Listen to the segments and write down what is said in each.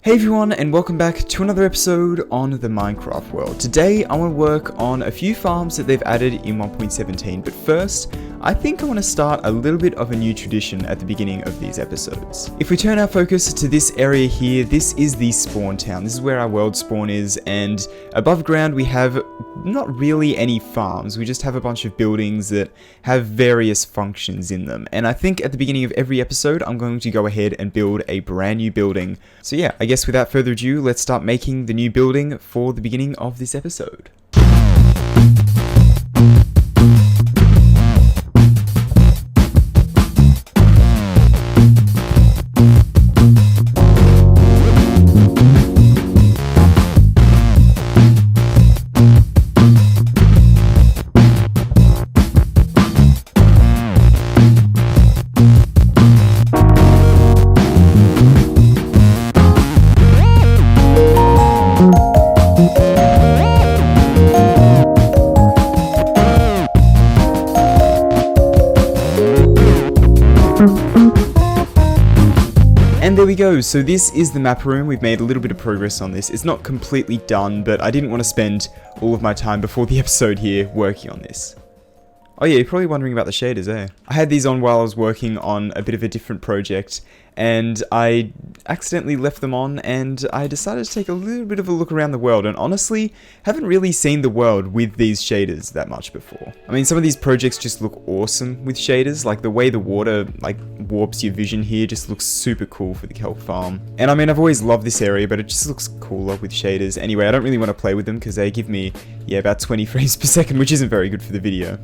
Hey everyone, and welcome back to another episode on the Minecraft world. Today I want to work on a few farms that they've added in 1.17, but first I think I want to start a little bit of a new tradition at the beginning of these episodes. If we turn our focus to this area here, this is the spawn town. This is where our world spawn is, and above ground we have not really any farms. We just have a bunch of buildings that have various functions in them, and I think at the beginning of every episode I'm going to go ahead and build a brand new building. So yeah, I guess without further ado, let's start making the new building for the beginning of this episode. And there we go, so this is the map room. We've made a little bit of progress on this. It's not completely done, but I didn't want to spend all of my time before the episode here working on this. Oh yeah, you're probably wondering about the shaders, eh? I had these on while I was working on a bit of a different project, and I accidentally left them on, and I decided to take a little bit of a look around the world, and honestly, haven't really seen the world with these shaders that much before. I mean, some of these projects just look awesome with shaders, like the way the water warps your vision here just looks super cool for the kelp farm. And I mean, I've always loved this area, but it just looks cooler with shaders. Anyway, I don't really want to play with them because they give me, yeah, about 20 frames per second, which isn't very good for the video.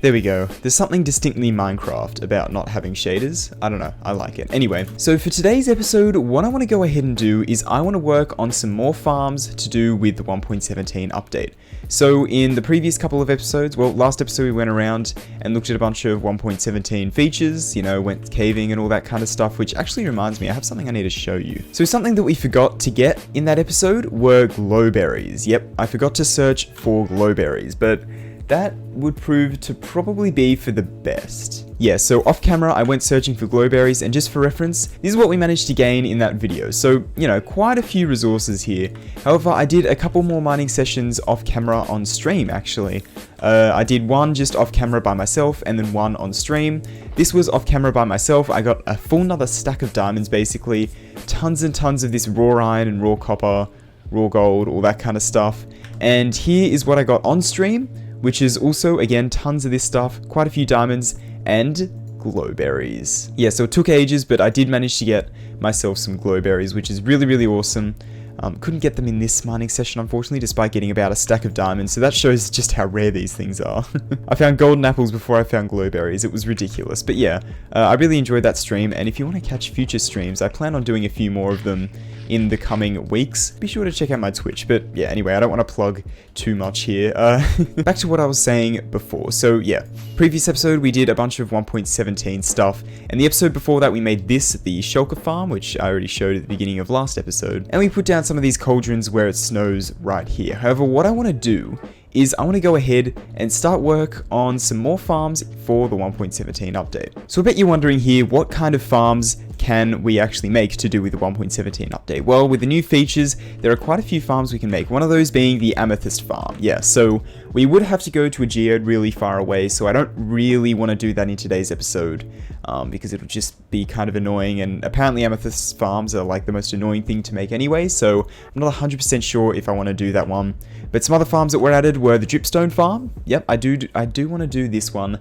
There we go. There's something distinctly Minecraft about not having shaders. I don't know, I like it. Anyway, so for today's episode, what I want to go ahead and do is I want to work on some more farms to do with the 1.17 update. So in the previous couple of episodes, well, last episode we went around and looked at a bunch of 1.17 features, you know, went caving and all that kind of stuff, which actually reminds me, I have something I need to show you. So something that we forgot to get in that episode were glowberries. Yep, I forgot to search for glowberries, but that would prove to probably be for the best. Yeah, so off camera I went searching for glowberries, and just for reference, this is what we managed to gain in that video. So, you know, quite a few resources here. However, I did a couple more mining sessions off camera on stream actually. I did one just off camera by myself and then one on stream. This was off camera by myself. I got a full another stack of diamonds basically, tons and tons of this raw iron and raw copper, raw gold, all that kind of stuff. And here is what I got on stream, which is also, again, tons of this stuff, quite a few diamonds, and glowberries. Yeah, so it took ages, but I did manage to get myself some glowberries, which is really, really awesome. Couldn't get them in this mining session, unfortunately, despite getting about a stack of diamonds, so that shows just how rare these things are. I found golden apples before I found glowberries. It was ridiculous. But yeah, I really enjoyed that stream, and if you want to catch future streams, I plan on doing a few more of them in the coming weeks. Be sure to check out my Twitch. But yeah, anyway, I don't want to plug too much here. Back to what I was saying before. So yeah, previous episode we did a bunch of 1.17 stuff, and the episode before that we made this, the shulker farm, which I already showed at the beginning of last episode, and we put down some of these cauldrons where it snows right here. However, what I want to do is I want to go ahead and start work on some more farms for the 1.17 update. So I bet you're wondering here, what kind of farms can we actually make to do with the 1.17 update? Well, with the new features, there are quite a few farms we can make. One of those being the amethyst farm. Yeah, so we would have to go to a geode really far away, so I don't really want to do that in today's episode, because it would just be kind of annoying, and apparently amethyst farms are like the most annoying thing to make anyway, so I'm not 100% sure if I want to do that one. But some other farms that were added were the dripstone farm. Yep, I do want to do this one.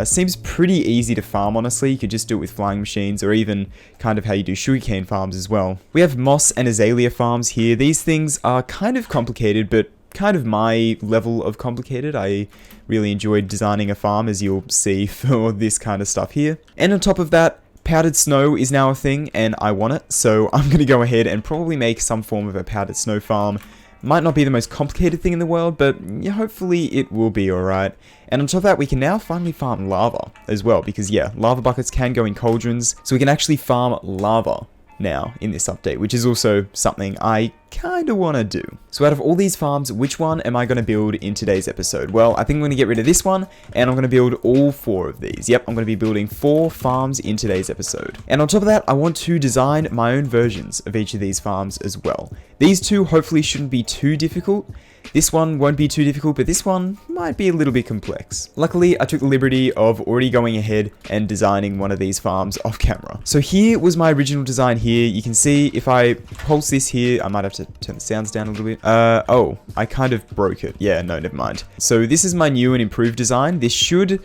Seems pretty easy to farm, honestly. You could just do it with flying machines, or even kind of how you do sugarcane farms as well. We have moss and azalea farms here. These things are kind of complicated, but kind of my level of complicated. I really enjoyed designing a farm, as you'll see, for this kind of stuff here. And on top of that, powdered snow is now a thing, and I want it, so I'm going to go ahead and probably make some form of a powdered snow farm. Might not be the most complicated thing in the world, but yeah, hopefully it will be alright. And on top of that, we can now finally farm lava as well, because yeah, lava buckets can go in cauldrons, so we can actually farm lava now in this update, which is also something I kind of want to do. So out of all these farms, which one am I going to build in today's episode? Well, I think I'm going to get rid of this one, and I'm going to build all 4 of these. Yep, I'm going to be building 4 farms in today's episode. And on top of that, I want to design my own versions of each of these farms as well. These 2 hopefully shouldn't be too difficult. This one won't be too difficult, but this one might be a little bit complex. Luckily, I took the liberty of already going ahead and designing one of these farms off camera. So here was my original design here. You can see if I pulse this here, I might have to turn the sounds down a little bit. Oh, I kind of broke it. Yeah, no, never mind. So this is my new and improved design. This should...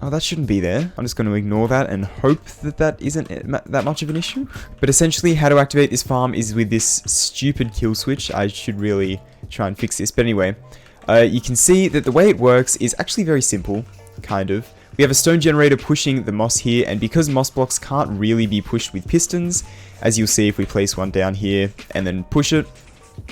Oh, that shouldn't be there. I'm just going to ignore that and hope that that isn't that much of an issue. But essentially, how to activate this farm is with this stupid kill switch. I should really try and fix this. But anyway, you can see that the way it works is actually very simple, kind of. We have a stone generator pushing the moss here, and because moss blocks can't really be pushed with pistons, as you'll see if we place one down here and then push it,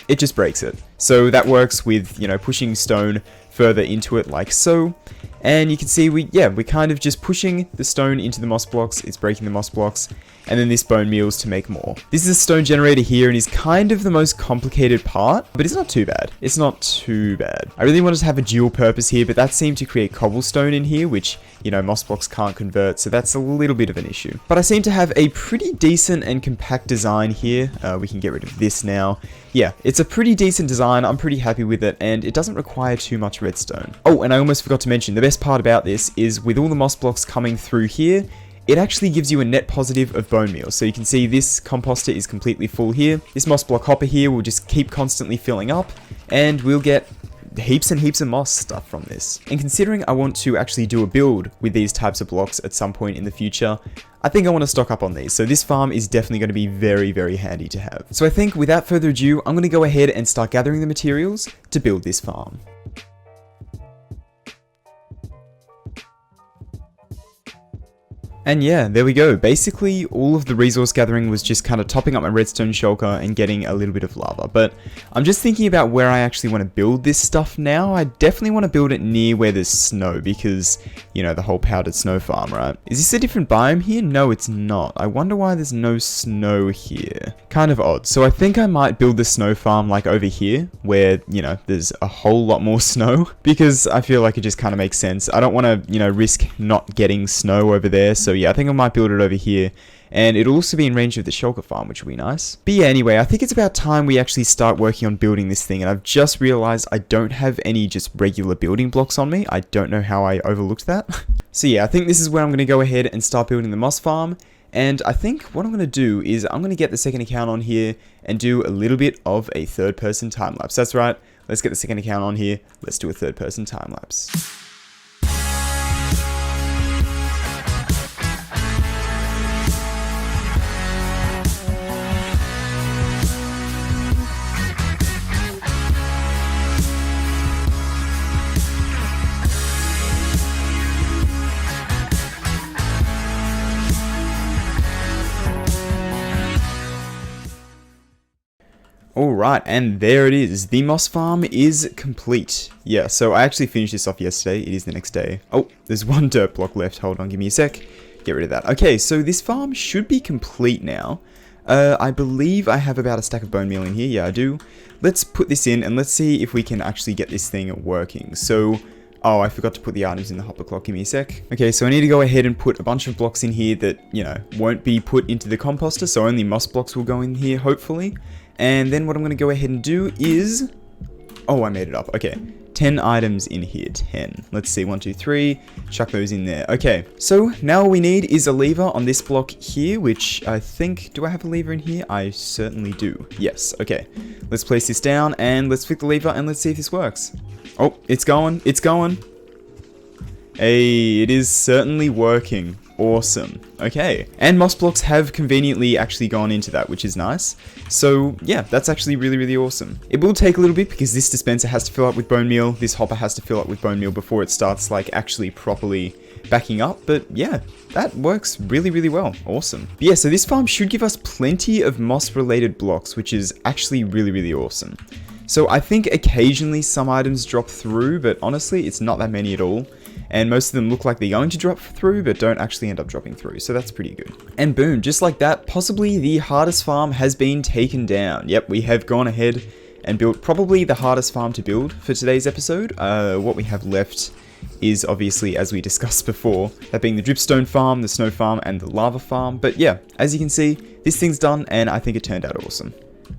it just breaks it. So that works with, you know, pushing stone further into it like so. And you can see we're kind of just pushing the stone into the moss blocks. It's breaking the moss blocks, and then this bone meals to make more. This is a stone generator here, and is kind of the most complicated part, but it's not too bad. It's not too bad. I really wanted to have a dual purpose here, but that seemed to create cobblestone in here, which, you know, moss blocks can't convert, so that's a little bit of an issue. But I seem to have a pretty decent and compact design here. We can get rid of this now. Yeah, it's a pretty decent design. I'm pretty happy with it, and it doesn't require too much redstone. Oh, and I almost forgot to mention, the best part about this is with all the moss blocks coming through here, it actually gives you a net positive of bone meal. So you can see this composter is completely full here. This moss block hopper here will just keep constantly filling up, and we'll get heaps and heaps of moss stuff from this. And considering I want to actually do a build with these types of blocks at some point in the future, I think I want to stock up on these. So this farm is definitely going to be very, very handy to have. So I think without further ado, I'm going to go ahead and start gathering the materials to build this farm. And yeah, there we go. Basically, all of the resource gathering was just kind of topping up my redstone shulker and getting a little bit of lava. But I'm just thinking about where I actually want to build this stuff now. I definitely want to build it near where there's snow because, you know, the whole powdered snow farm, right? Is this a different biome here? No, it's not. I wonder why there's no snow here. Kind of odd. So I think I might build the snow farm like over here where, you know, there's a whole lot more snow because I feel like it just kind of makes sense. I don't want to, you know, risk not getting snow over there. So yeah, I think I might build it over here, and it'll also be in range of the shulker farm, which will be nice. But yeah, anyway, I think it's about time we actually start working on building this thing, and I've just realized I don't have any just regular building blocks on me. I don't know how I overlooked that. So yeah, I think this is where I'm going to go ahead and start building the moss farm, and I think what I'm going to do is I'm going to get the second account on here and do a little bit of a third-person time-lapse. That's right, let's get the second account on here, let's do a third-person time-lapse. Alright, and there it is. The moss farm is complete. Yeah, so I actually finished this off yesterday. It is the next day. Oh, there's one dirt block left. Hold on, give me a sec. Get rid of that. Okay, so this farm should be complete now. I believe I have about a stack of bone meal in here. Yeah, I do. Let's put this in and let's see if we can actually get this thing working. So, oh, I forgot to put the items in the hopper clock. Give me a sec. Okay, so I need to go ahead and put a bunch of blocks in here that, you know, won't be put into the composter. So only moss blocks will go in here, hopefully. And then what I'm going to go ahead and do is... Oh, I made it up. Okay. 10 items in here. 10. Let's see. 1, 2, 3. Chuck those in there. Okay. So now all we need is a lever on this block here, which I think... Do I have a lever in here? I certainly do. Yes. Okay. Let's place this down and let's flick the lever and let's see if this works. Oh, it's going. It's going. Hey, it is certainly working. Awesome. Okay. And moss blocks have conveniently actually gone into that, which is nice. So yeah, that's actually really, really awesome. It will take a little bit because this dispenser has to fill up with bone meal. This hopper has to fill up with bone meal before it starts like actually properly backing up. But yeah, that works really, really well. Awesome. But yeah, so this farm should give us plenty of moss related blocks, which is actually really, really awesome. So I think occasionally some items drop through, but honestly, it's not that many at all. and most of them look like they're going to drop through, but don't actually end up dropping through, so that's pretty good. And boom, just like that, possibly the hardest farm has been taken down. Yep, we have gone ahead and built probably the hardest farm to build for today's episode. What we have left is obviously, as we discussed before, that being the dripstone farm, the snow farm, and the lava farm. But yeah, as you can see, this thing's done, and I think it turned out awesome.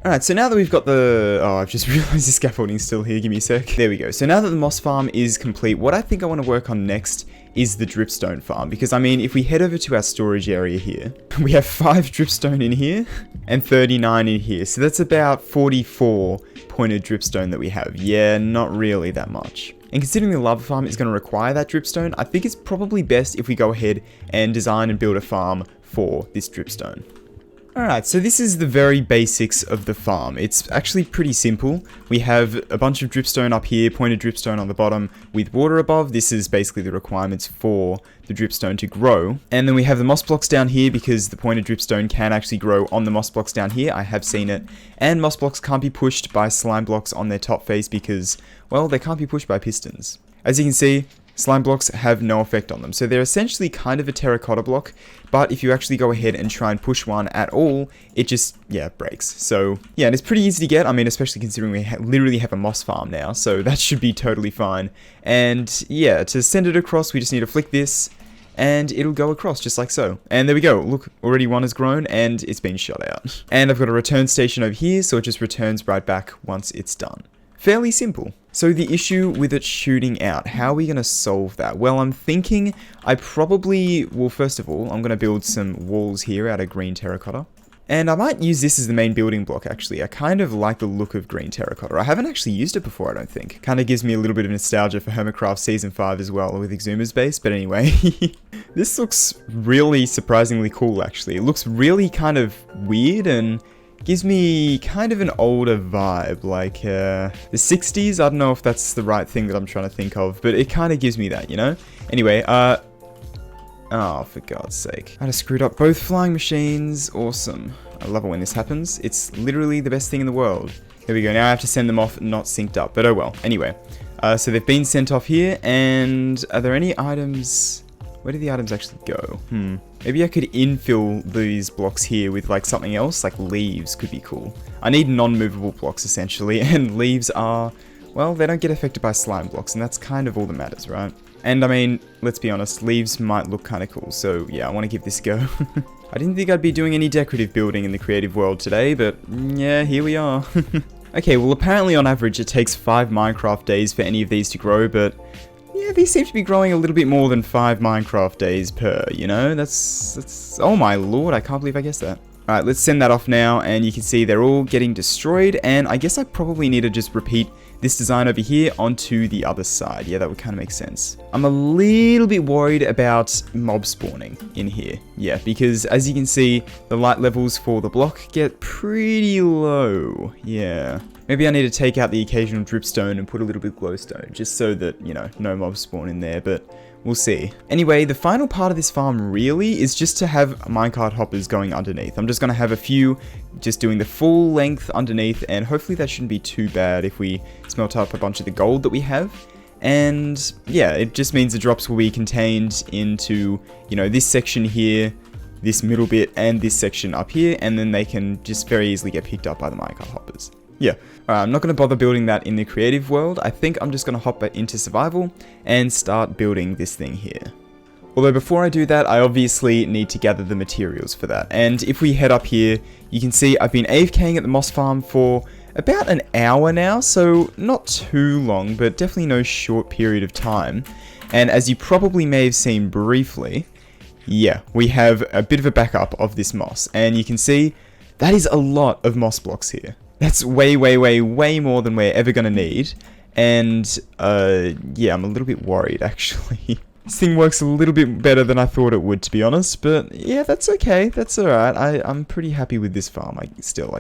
Alright, so now that we've got the... Oh, I've just realized the scaffolding's still here. Give me a sec. There we go. So now that the moss farm is complete, what I think I want to work on next is the dripstone farm. Because, I mean, if we head over to our storage area here, we have 5 dripstone in here and 39 in here. So that's about 44 pointed dripstone that we have. Yeah, not really that much. And considering the lava farm is going to require that dripstone, I think it's probably best if we go ahead and design and build a farm for this dripstone. Alright, so this is the very basics of the farm. It's actually pretty simple. We have a bunch of dripstone up here, pointed dripstone on the bottom with water above. This is basically the requirements for the dripstone to grow. And then we have the moss blocks down here because the pointed dripstone can actually grow on the moss blocks down here. I have seen it. And moss blocks can't be pushed by slime blocks on their top face because, well, they can't be pushed by pistons. As you can see, slime blocks have no effect on them, so they're essentially kind of a terracotta block, but if you actually go ahead and try and push one at all, it just, yeah, breaks. So, yeah, and it's pretty easy to get, I mean, especially considering we literally have a moss farm now, so that should be totally fine. And, yeah, to send it across, we just need to flick this, and it'll go across just like so. And there we go, look, already one has grown, and it's been shot out. And I've got a return station over here, so it just returns right back once it's done. Fairly simple. So the issue with it shooting out, how are we going to solve that? Well, I'm thinking I probably, well, first of all, I'm going to build some walls here out of green terracotta. And I might use this as the main building block, actually. I kind of like the look of green terracotta. I haven't actually used it before, I don't think. Kind of gives me a little bit of nostalgia for Hermitcraft Season 5 as well, with Exuma's base. But anyway, this looks really surprisingly cool, actually. It looks really kind of weird and gives me kind of an older vibe, like the 60s. I don't know if that's the right thing that I'm trying to think of, but it kind of gives me that, you know? Anyway, oh, for God's sake. I just screwed up both flying machines. Awesome. I love it when this happens. It's literally the best thing in the world. There we go. Now I have to send them off not synced up, but oh well. Anyway, so they've been sent off here, and are there any items... Where do the items actually go? Maybe I could infill these blocks here with like something else, like leaves could be cool. I need non-movable blocks essentially, and leaves are, well, they don't get affected by slime blocks, and that's kind of all that matters, right? And I mean, let's be honest, leaves might look kind of cool, so yeah, I want to give this a go. I didn't think I'd be doing any decorative building in the creative world today, but yeah, here we are. Okay, well apparently on average it takes 5 Minecraft days for any of these to grow, but yeah, these seem to be growing a little bit more than 5 Minecraft days per, you know? That's... Oh my lord, I can't believe I guessed that. Alright, let's send that off now, and you can see they're all getting destroyed, and I guess I probably need to just repeat this design over here onto the other side. Yeah, that would kind of make sense. I'm a little bit worried about mob spawning in here. Yeah, because as you can see, the light levels for the block get pretty low. Yeah. Maybe I need to take out the occasional dripstone and put a little bit of glowstone, just so that, you know, no mobs spawn in there, but we'll see. Anyway, the final part of this farm really is just to have minecart hoppers going underneath. I'm just going to have a few just doing the full length underneath, and hopefully that shouldn't be too bad if we smelt up a bunch of the gold that we have. And yeah, it just means the drops will be contained into, you know, this section here, this middle bit, and this section up here, and then they can just very easily get picked up by the minecart hoppers. Yeah, I'm not going to bother building that in the creative world. I think I'm just going to hop into survival and start building this thing here. Although before I do that, I obviously need to gather the materials for that. And if we head up here, you can see I've been AFKing at the moss farm for about an hour now, so not too long, but definitely no short period of time. And as you probably may have seen briefly, yeah, we have a bit of a backup of this moss. And you can see that is a lot of moss blocks here. That's way more than we're ever going to need. And, yeah, I'm a little bit worried, actually. This thing works a little bit better than I thought it would, to be honest. But, yeah, that's okay. That's alright. I'm pretty happy with this farm, I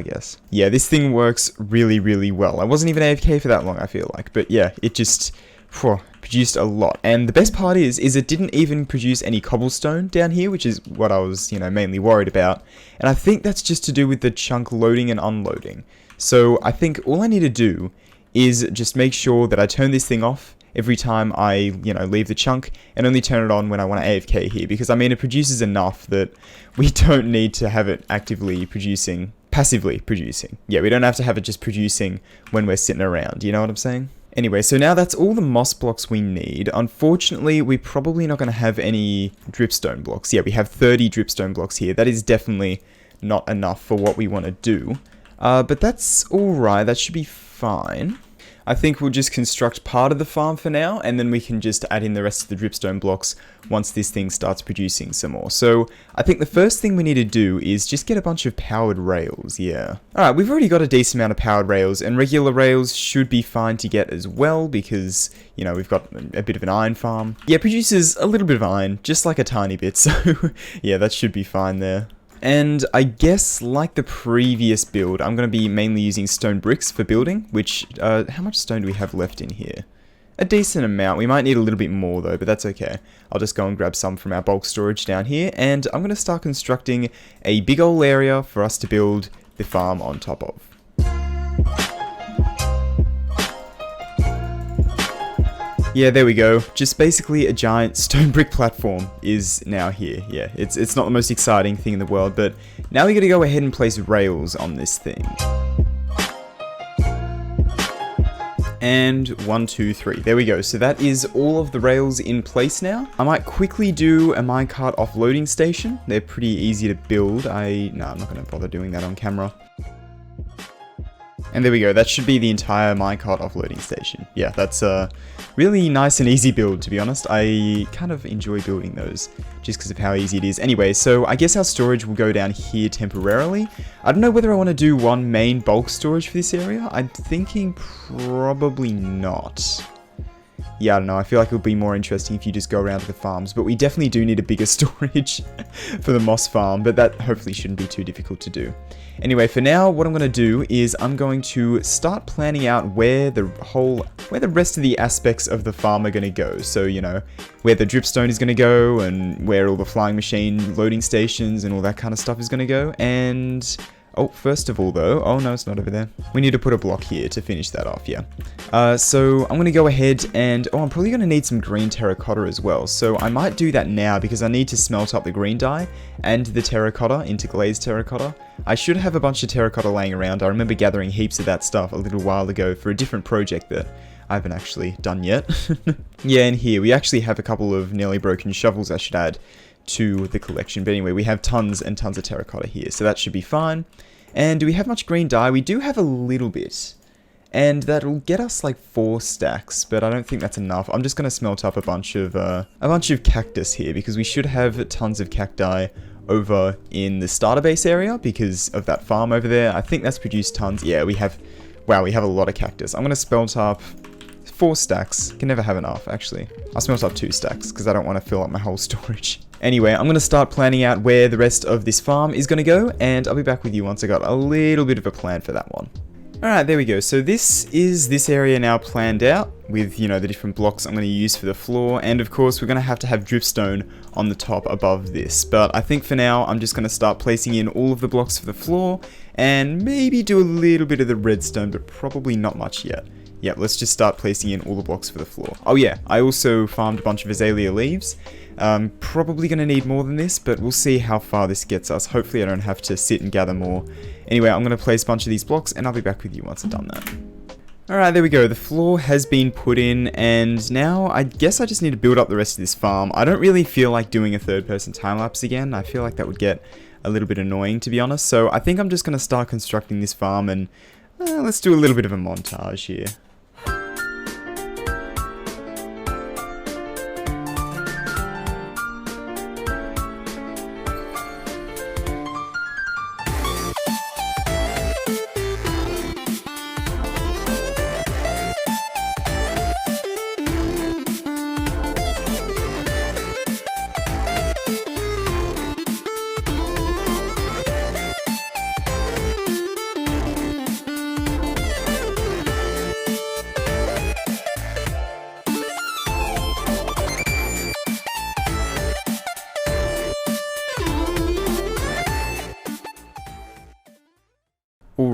guess. Yeah, this thing works really well. I wasn't even AFK for that long, I feel like. But, yeah, it just produced a lot. And the best part is it didn't even produce any cobblestone down here, which is what I was, you know, mainly worried about. And I think that's just to do with the chunk loading and unloading. So I think all I need to do is just make sure that I turn this thing off every time I, leave the chunk, and only turn it on when I want to AFK here, because I mean it produces enough that we don't need to have it actively producing, passively producing. Yeah, we don't have to have it just producing when we're sitting around, you know what I'm saying? Anyway, so now that's all the moss blocks we need. Unfortunately, we're probably not going to have any dripstone blocks. Yeah, we have 30 dripstone blocks here. That is definitely not enough for what we want to do. But that's alright, that should be fine. I think we'll just construct part of the farm for now, and then we can just add in the rest of the dripstone blocks once this thing starts producing some more. So I think the first thing we need to do is just get a bunch of powered rails, yeah. Alright, we've already got a decent amount of powered rails, and regular rails should be fine to get as well, because, we've got a bit of an iron farm. Yeah, it produces a little bit of iron, just like a tiny bit, so yeah, that should be fine there. And I guess, like the previous build, I'm going to be mainly using stone bricks for building, which, how much stone do we have left in here? A decent amount. We might need a little bit more though, but that's okay. I'll just go and grab some from our bulk storage down here, and I'm going to start constructing a big ol' area for us to build the farm on top of. Yeah, there we go. Just basically a giant stone brick platform is now here. Yeah, it's not the most exciting thing in the world, but now we gotta go ahead and place rails on this thing. And 1, 2, 3. There we go. So that is all of the rails in place now. I might quickly do a minecart offloading station. They're pretty easy to build. No, I'm not gonna bother doing that on camera. And there we go, that should be the entire minecart offloading station. Yeah, that's a really nice and easy build, to be honest. I kind of enjoy building those, just because of how easy it is. Anyway, so I guess our storage will go down here temporarily. I don't know whether I want to do one main bulk storage for this area. I'm thinking probably not. Yeah, I don't know, I feel like it would be more interesting if you just go around to the farms, but we definitely do need a bigger storage for the moss farm, but that hopefully shouldn't be too difficult to do. Anyway, for now, what I'm going to do is I'm going to start planning out where the rest of the aspects of the farm are going to go. So, where the dripstone is going to go, and where all the flying machine loading stations and all that kind of stuff is going to go, and... Oh, first of all though, oh no, it's not over there. We need to put a block here to finish that off, yeah. So I'm going to go ahead and, I'm probably going to need some green terracotta as well. So I might do that now because I need to smelt up the green dye and the terracotta into glazed terracotta. I should have a bunch of terracotta laying around. I remember gathering heaps of that stuff a little while ago for a different project that I haven't actually done yet. Yeah, and here we actually have a couple of nearly broken shovels I should add to the collection. But anyway, we have tons and tons of terracotta here, so that should be fine. And do we have much green dye? We do have a little bit, and that'll get us like 4 stacks, but I don't think that's enough. I'm just going to smelt up a bunch of cactus here, because we should have tons of cacti over in the starter base area because of that farm over there. I think that's produced tons. Yeah, we have, wow, we have a lot of cactus. I'm going to smelt up 4 stacks. Can never have enough, actually. I'll smelt up 2 stacks because I don't want to fill up my whole storage. Anyway, I'm going to start planning out where the rest of this farm is going to go, and I'll be back with you once I got a little bit of a plan for that one. Alright, there we go. So this is this area now planned out with, the different blocks I'm going to use for the floor, and of course we're going to have dripstone on the top above this. But I think for now I'm just going to start placing in all of the blocks for the floor, and maybe do a little bit of the redstone, but probably not much yet. Yeah, let's just start placing in all the blocks for the floor. Oh yeah, I also farmed a bunch of azalea leaves. Probably going to need more than this, but we'll see how far this gets us. Hopefully I don't have to sit and gather more. Anyway, I'm going to place a bunch of these blocks, and I'll be back with you once I've done that. Alright, there we go. The floor has been put in, and now I guess I just need to build up the rest of this farm. I don't really feel like doing a third-person time-lapse again. I feel like that would get a little bit annoying, to be honest. So I think I'm just going to start constructing this farm, and let's do a little bit of a montage here.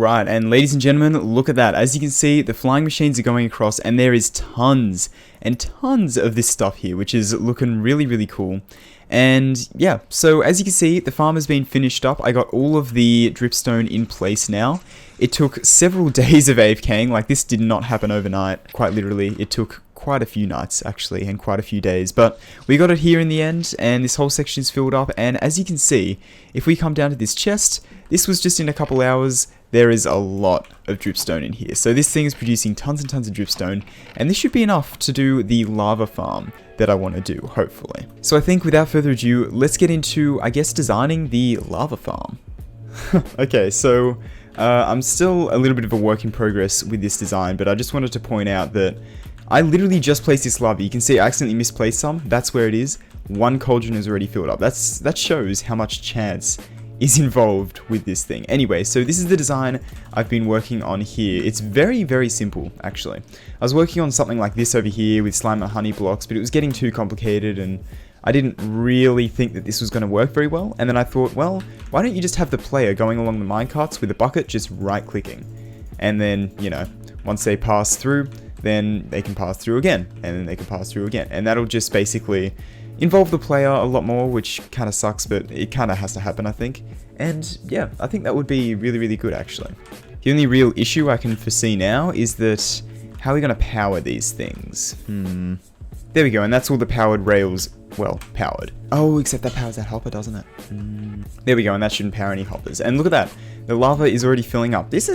Alright, and ladies and gentlemen, look at that. As you can see, the flying machines are going across, and there is tons and tons of this stuff here, which is looking really, really cool. And yeah, so as you can see, the farm has been finished up. I got all of the dripstone in place now. It took several days of AFKing, like this did not happen overnight, quite literally. It took quite a few nights actually, and quite a few days, but we got it here in the end, and this whole section is filled up. And as you can see, if we come down to this chest, this was just in a couple hours. There is a lot of dripstone in here. So this thing is producing tons and tons of dripstone, and this should be enough to do the lava farm that I want to do, hopefully. So I think without further ado, let's get into, I guess, designing the lava farm. Okay, so I'm still a little bit of a work in progress with this design, but I just wanted to point out that I literally just placed this lava. You can see I accidentally misplaced some. That's where it is. One cauldron is already filled up. That shows how much chance is involved with this thing. Anyway, so this is the design I've been working on here. It's very, very simple, actually. I was working on something like this over here with slime and honey blocks, but it was getting too complicated, and I didn't really think that this was going to work very well. And then I thought, well, why don't you just have the player going along the minecarts with a bucket, just right-clicking. And then, you know, once they pass through, then they can pass through again, and then they can pass through again. And that'll just basically involve the player a lot more, which kind of sucks, but it kind of has to happen, I think. And yeah, I think that would be really, really good, actually. The only real issue I can foresee now is that how are we going to power these things? There we go, and that's all the powered rails, well, powered. Oh, except that powers that hopper, doesn't it? There we go, and that shouldn't power any hoppers. And look at that, the lava is already filling up. This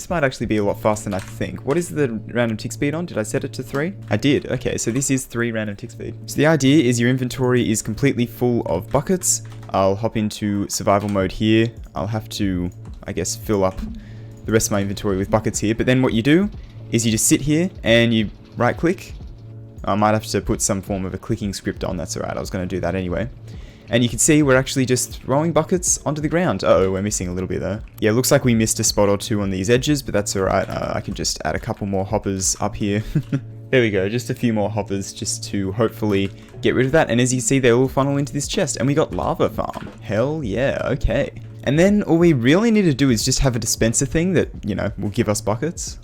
might actually be a lot faster than I think. What is the random tick speed on? Did I set it to 3? I did, okay, so this is 3 random tick speed. So the idea is your inventory is completely full of buckets. I'll hop into survival mode here. I'll have to, I guess, fill up the rest of my inventory with buckets here. But then what you do is you just sit here and you right click. I might have to put some form of a clicking script on, that's alright, I was going to do that anyway. And you can see we're actually just throwing buckets onto the ground. Uh-oh, we're missing a little bit though. Yeah, looks like we missed a spot or two on these edges, but that's alright. I can just add a couple more hoppers up here. There we go, just a few more hoppers just to hopefully get rid of that. And as you see, they all funnel into this chest, and we got lava farm. Hell yeah, okay. And then all we really need to do is just have a dispenser thing that, you know, will give us buckets.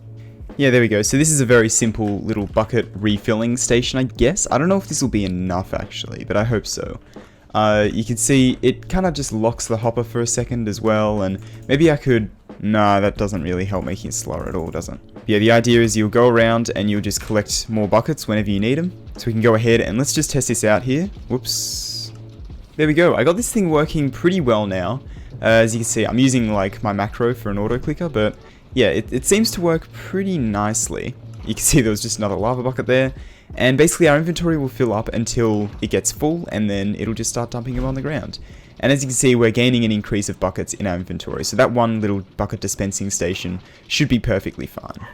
Yeah, there we go. So this is a very simple little bucket refilling station, I guess. I don't know if this will be enough, actually, but I hope so. You can see it kind of just locks the hopper for a second as well, and maybe I could... Nah, that doesn't really help making it slower at all, does it? Yeah, the idea is you'll go around and you'll just collect more buckets whenever you need them. So we can go ahead and let's just test this out here. Whoops. There we go. I got this thing working pretty well now. As you can see, I'm using like my macro for an auto clicker, but yeah, it seems to work pretty nicely. You can see there was just another lava bucket there. And basically our inventory will fill up until it gets full, and then it'll just start dumping them on the ground. And as you can see, we're gaining an increase of buckets in our inventory. So that one little bucket dispensing station should be perfectly fine.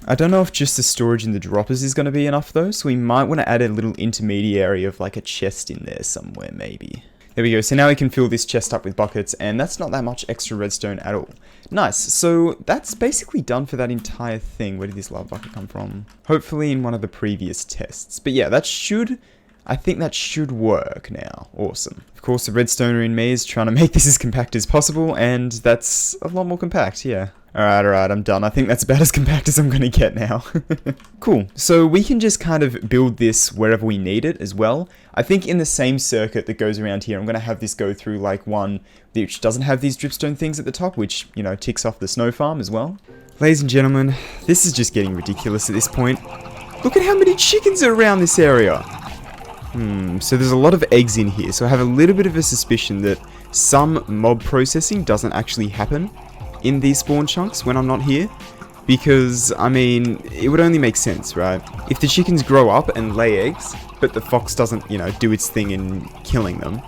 I don't know if just the storage in the droppers is going to be enough though. So we might want to add a little intermediary of like a chest in there somewhere maybe. There we go, so now we can fill this chest up with buckets, and that's not that much extra redstone at all. Nice, so that's basically done for that entire thing. Where did this lava bucket come from? Hopefully in one of the previous tests. But yeah, I think that should work now. Awesome. Of course, the redstoner in me is trying to make this as compact as possible, and that's a lot more compact, yeah. Alright, I'm done. I think that's about as compact as I'm going to get now. Cool. So we can just kind of build this wherever we need it as well. I think in the same circuit that goes around here, I'm going to have this go through like one which doesn't have these dripstone things at the top, which, you know, ticks off the snow farm as well. Ladies and gentlemen, this is just getting ridiculous at this point. Look at how many chickens are around this area. So there's a lot of eggs in here, so I have a little bit of a suspicion that some mob processing doesn't actually happen in these spawn chunks when I'm not here, because, I mean, it would only make sense, right? If the chickens grow up and lay eggs, but the fox doesn't, you know, do its thing in killing them,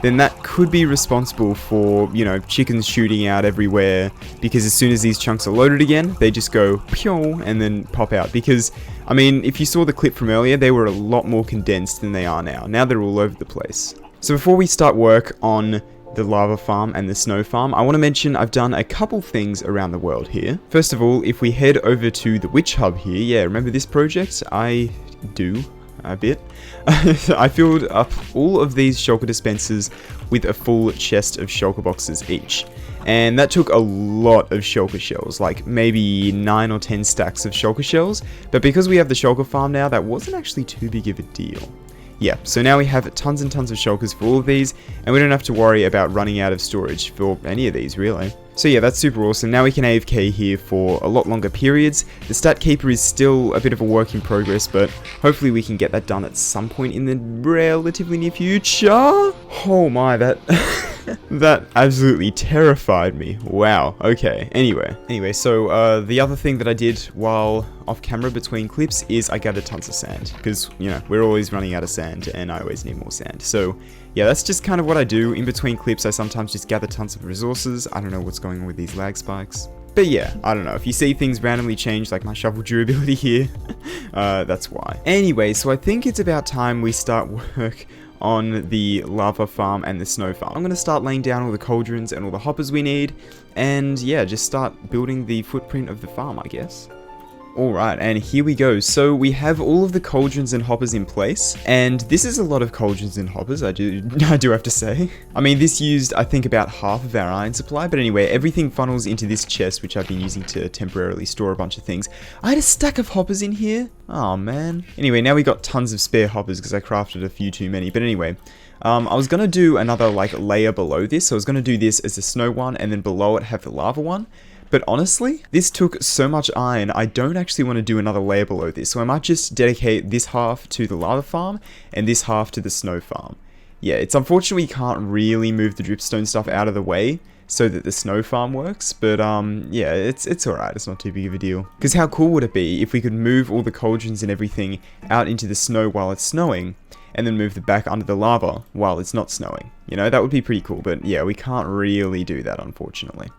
then that could be responsible for, you know, chickens shooting out everywhere, because as soon as these chunks are loaded again, they just go pew and then pop out. Because, I mean, if you saw the clip from earlier, they were a lot more condensed than they are now. Now they're all over the place. So before we start work on the lava farm and the snow farm, I want to mention I've done a couple things around the world here. First of all, if we head over to the witch hub here, yeah, remember this project? I do a bit. I filled up all of these shulker dispensers with a full chest of shulker boxes each. And that took a lot of shulker shells, like maybe 9 or 10 stacks of shulker shells. But because we have the shulker farm now, that wasn't actually too big of a deal. Yeah, so now we have tons and tons of shulkers for all of these, and we don't have to worry about running out of storage for any of these, really. So yeah, that's super awesome. Now we can AFK here for a lot longer periods. The stat keeper is still a bit of a work in progress, but hopefully we can get that done at some point in the relatively near future. Oh my, that... that absolutely terrified me. Wow, okay. Anyway, so the other thing that I did while off camera between clips is I gathered tons of sand, because, you know, we're always running out of sand, and I always need more sand. So, yeah, that's just kind of what I do. In between clips, I sometimes just gather tons of resources. I don't know what's going on with these lag spikes. But yeah, I don't know, if you see things randomly change, like my shovel durability here, that's why. Anyway, so I think it's about time we start work on the lava farm and the snow farm. I'm going to start laying down all the cauldrons and all the hoppers we need, and yeah, just start building the footprint of the farm, I guess. Alright, and here we go. So we have all of the cauldrons and hoppers in place, and this is a lot of cauldrons and hoppers, I do have to say. I mean, this used, I think, about half of our iron supply, but anyway, everything funnels into this chest, which I've been using to temporarily store a bunch of things. I had a stack of hoppers in here. Oh man. Anyway, now we got tons of spare hoppers because I crafted a few too many, but anyway. I was going to do another, like, layer below this, so I was going to do this as the snow one, and then below it have the lava one. But honestly, this took so much iron, I don't actually want to do another layer below this, so I might just dedicate this half to the lava farm, and this half to the snow farm. Yeah, it's unfortunate we can't really move the dripstone stuff out of the way, so that the snow farm works, but yeah, it's alright, it's not too big of a deal. Because how cool would it be if we could move all the cauldrons and everything out into the snow while it's snowing, and then move them back under the lava while it's not snowing? You know, that would be pretty cool, but yeah, we can't really do that, unfortunately.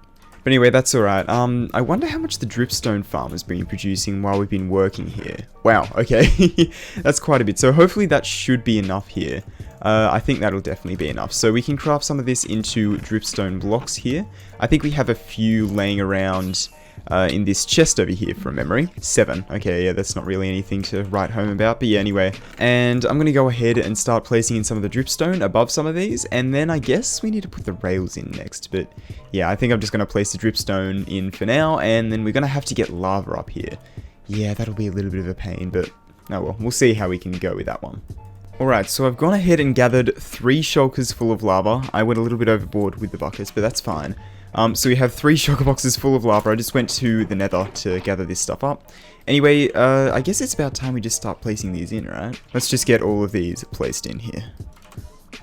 But anyway, that's alright. I wonder how much the dripstone farm has been producing while we've been working here. Wow, okay. That's quite a bit. So hopefully that should be enough here. I think that'll definitely be enough. So we can craft some of this into dripstone blocks here. I think we have a few laying around in this chest over here from memory. 7. Okay, yeah, that's not really anything to write home about, but yeah, anyway. And I'm going to go ahead and start placing in some of the dripstone above some of these, and then I guess we need to put the rails in next, but yeah, I think I'm just going to place the dripstone in for now, and then we're going to have to get lava up here. Yeah, that'll be a little bit of a pain, but oh well, we'll see how we can go with that one. Alright, so I've gone ahead and gathered 3 shulkers full of lava. I went a little bit overboard with the buckets, but that's fine. So we have 3 shulker boxes full of lava. I just went to the nether to gather this stuff up. Anyway, I guess it's about time we just start placing these in, right? Let's just get all of these placed in here.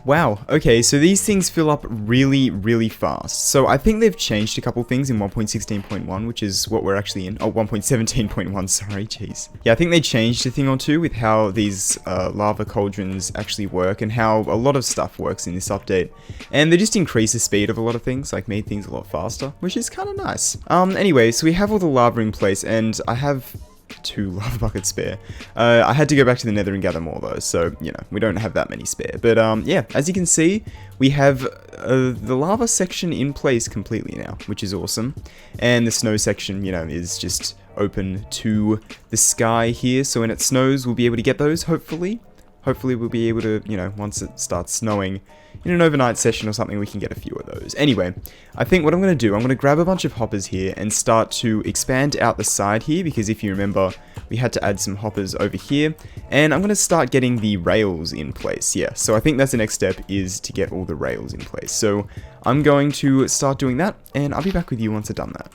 Wow, okay, so these things fill up really, really fast. So I think they've changed a couple things in 1.16.1, which is what we're actually in. Oh, 1.17.1, sorry, jeez. Yeah, I think they changed a thing or two with how these lava cauldrons actually work and how a lot of stuff works in this update. And they just increase the speed of a lot of things, like made things a lot faster, which is kind of nice. Anyway, so we have all the lava in place, and I have 2 lava buckets spare. I had to go back to the nether and gather more though, so, you know, we don't have that many spare. But, yeah, as you can see, we have the lava section in place completely now, which is awesome. And the snow section, you know, is just open to the sky here, so when it snows, we'll be able to get those, hopefully. Hopefully we'll be able to, you know, once it starts snowing, in an overnight session or something, we can get a few of those. Anyway, I think what I'm going to do, I'm going to grab a bunch of hoppers here and start to expand out the side here, because if you remember, we had to add some hoppers over here, and I'm going to start getting the rails in place. Yeah, so I think that's the next step, is to get all the rails in place. So I'm going to start doing that, and I'll be back with you once I've done that.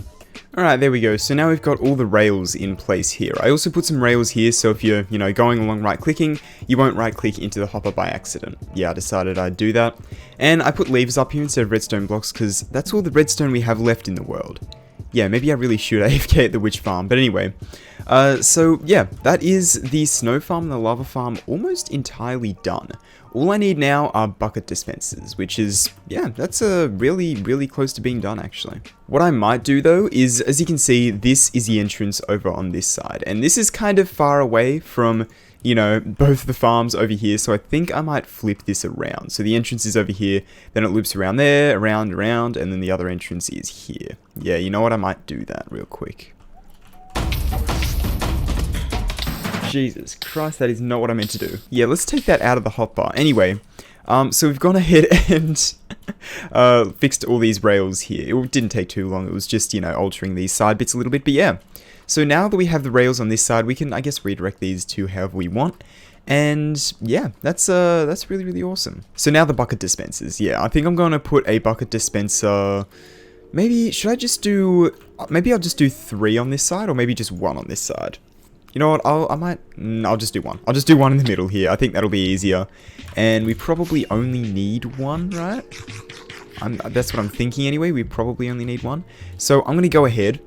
Alright, there we go. So now we've got all the rails in place here. I also put some rails here, so if you're, you know, going along right-clicking, you won't right-click into the hopper by accident. Yeah, I decided I'd do that. And I put levers up here instead of redstone blocks, because that's all the redstone we have left in the world. Yeah, maybe I really should AFK at the witch farm, but anyway. So yeah, that is the snow farm and the lava farm almost entirely done. All I need now are bucket dispensers, which is, yeah, that's really, really close to being done, actually. What I might do, though, is, as you can see, this is the entrance over on this side. And this is kind of far away from, you know, both the farms over here, so I think I might flip this around. So the entrance is over here, then it loops around there, around, and then the other entrance is here. Yeah, you know what, I might do that real quick. Jesus Christ, that is not what I meant to do. Yeah, let's take that out of the hotbar. Anyway, So we've gone ahead and fixed all these rails here. It didn't take too long. It was just, you know, altering these side bits a little bit. But yeah, so now that we have the rails on this side, we can, I guess, redirect these to however we want. And yeah, that's really, really awesome. So now the bucket dispensers. Yeah, I think I'm going to put a bucket dispenser. Maybe, should I just do, maybe I'll just do 3 on this side, or maybe just 1 on this side. You know what, I'll just do 1. I'll just do 1 in the middle here. I think that'll be easier. And we probably only need 1, right? That's what I'm thinking anyway. We probably only need 1. So I'm going to go ahead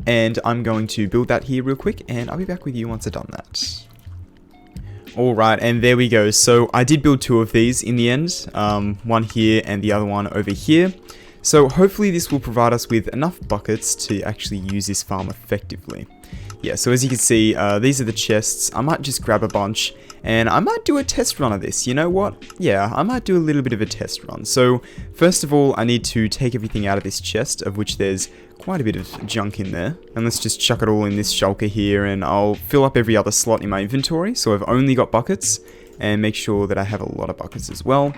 and I'm going to build that here real quick, and I'll be back with you once I've done that. Alright, and there we go. So I did build 2 of these in the end. One here and the other one over here. So hopefully this will provide us with enough buckets to actually use this farm effectively. Yeah, so as you can see, these are the chests. I might just grab a bunch, and I might do a test run of this. You know what? Yeah, I might do a little bit of a test run. So, first of all, I need to take everything out of this chest, of which there's quite a bit of junk in there. And let's just chuck it all in this shulker here, and I'll fill up every other slot in my inventory, so I've only got buckets, and make sure that I have a lot of buckets as well.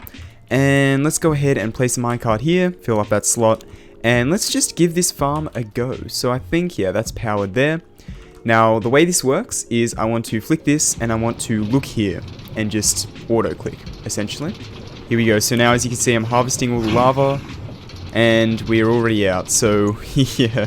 And let's go ahead and place a minecart here, fill up that slot, and let's just give this farm a go. So I think, yeah, that's powered there. Now, the way this works is I want to flick this, and I want to look here, and just auto-click, essentially. Here we go. So now, as you can see, I'm harvesting all the lava, and we're already out. So, yeah,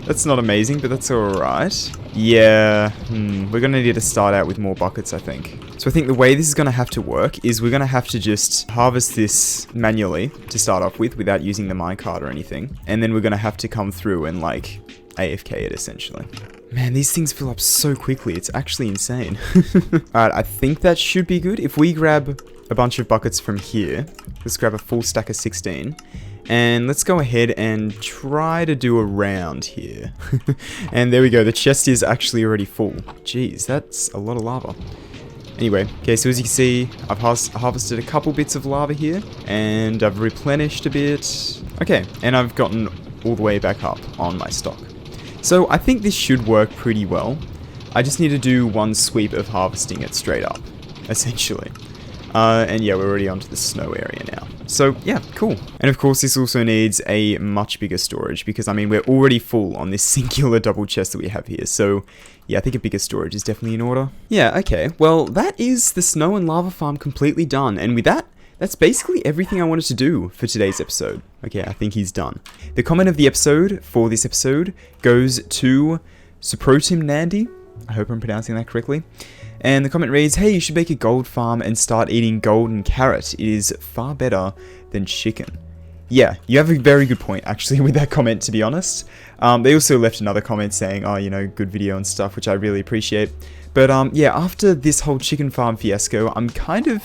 that's not amazing, but that's alright. Yeah, we're going to need to start out with more buckets, I think. So I think the way this is going to have to work is we're going to have to just harvest this manually to start off with without using the minecart or anything. And then we're going to have to come through and, like, AFK it, essentially. Man, these things fill up so quickly. It's actually insane. Alright, I think that should be good. If we grab a bunch of buckets from here, let's grab a full stack of 16. And let's go ahead and try to do a round here. And there we go. The chest is actually already full. Jeez, that's a lot of lava. Anyway, okay, so as you can see, I've harvested a couple bits of lava here. And I've replenished a bit. Okay, and I've gotten all the way back up on my stock. So I think this should work pretty well. I just need to do one sweep of harvesting it straight up, essentially. And yeah, we're already onto the snow area now. So yeah, cool. And of course, this also needs a much bigger storage because, I mean, we're already full on this singular double chest that we have here. So yeah, I think a bigger storage is definitely in order. Yeah, okay. Well, that is the snow and lava farm completely done. And with that, that's basically everything I wanted to do for today's episode. Okay, I think he's done. The comment of the episode for this episode goes to Suprotim Nandi. I hope I'm pronouncing that correctly. And the comment reads, "Hey, you should make a gold farm and start eating golden carrot. It is far better than chicken." Yeah, you have a very good point, actually, with that comment, to be honest. They also left another comment saying, oh, you know, good video and stuff, which I really appreciate. But yeah, after this whole chicken farm fiasco, I'm kind of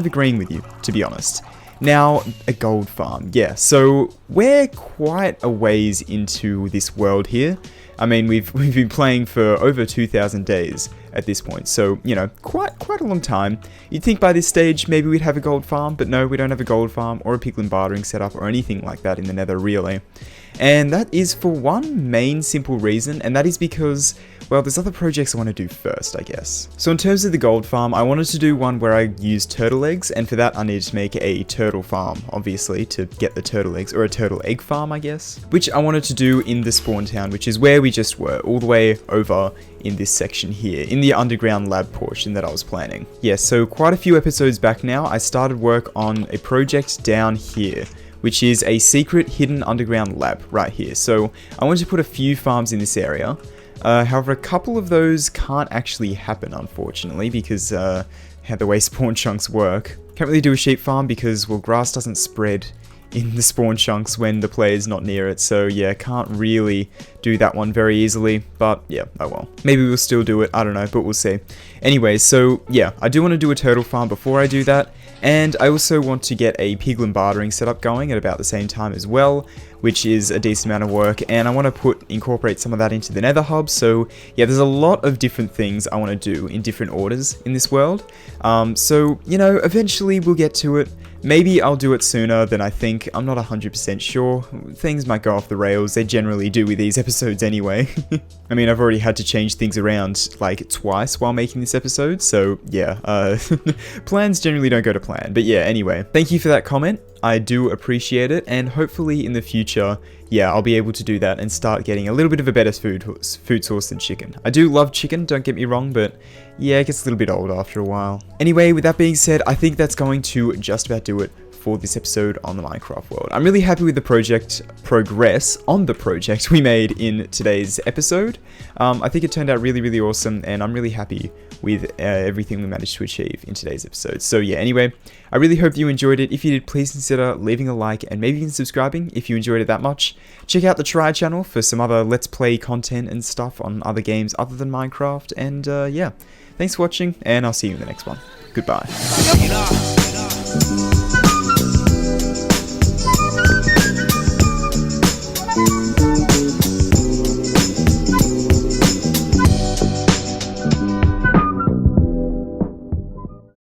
agreeing with you, to be honest. Now, a gold farm. Yeah, so we're quite a ways into this world here. I mean, we've been playing for over 2,000 days at this point, so, you know, quite a long time. You'd think by this stage maybe we'd have a gold farm, but no, we don't have a gold farm or a piglin bartering setup or anything like that in the nether, really. And that is for one main simple reason, and that is because, well, there's other projects I want to do first, I guess. So in terms of the gold farm, I wanted to do one where I use turtle eggs, and for that I needed to make a turtle farm, obviously, to get the turtle eggs, or a turtle egg farm, I guess. Which I wanted to do in the spawn town, which is where we just were, all the way over in this section here, in the underground lab portion that I was planning. Yeah, so quite a few episodes back now, I started work on a project down here, which is a secret hidden underground lab right here. So I wanted to put a few farms in this area. However, a couple of those can't actually happen, unfortunately, because how the way spawn chunks work. Can't really do a sheep farm because, well, grass doesn't spread in the spawn chunks when the player's not near it, so yeah, can't really do that one very easily, but yeah, oh well. Maybe we'll still do it, I don't know, but we'll see. Anyway, so yeah, I do want to do a turtle farm before I do that, and I also want to get a piglin bartering setup going at about the same time as well, which is a decent amount of work, and I want to incorporate some of that into the nether hub. So yeah, there's a lot of different things I want to do in different orders in this world. So, you know, eventually we'll get to it, Maybe I'll do it sooner than I think. I'm not 100% sure. Things might go off the rails. They generally do with these episodes anyway. I mean, I've already had to change things around like twice while making this episode, so yeah, plans generally don't go to plan. But yeah, anyway, thank you for that comment. I do appreciate it, and hopefully in the future, yeah, I'll be able to do that and start getting a little bit of a better food source than chicken. I do love chicken, don't get me wrong, but yeah, it gets a little bit old after a while. Anyway, with that being said, I think that's going to just about do it for this episode on the Minecraft world. I'm really happy with the progress on the project we made in today's episode. I think it turned out really, really awesome, and I'm really happy with everything we managed to achieve in today's episode. So yeah, anyway, I really hope you enjoyed it. If you did, please consider leaving a like and maybe even subscribing if you enjoyed it that much. Check out the Try channel for some other Let's Play content and stuff on other games other than Minecraft. And yeah, thanks for watching, and I'll see you in the next one. Goodbye.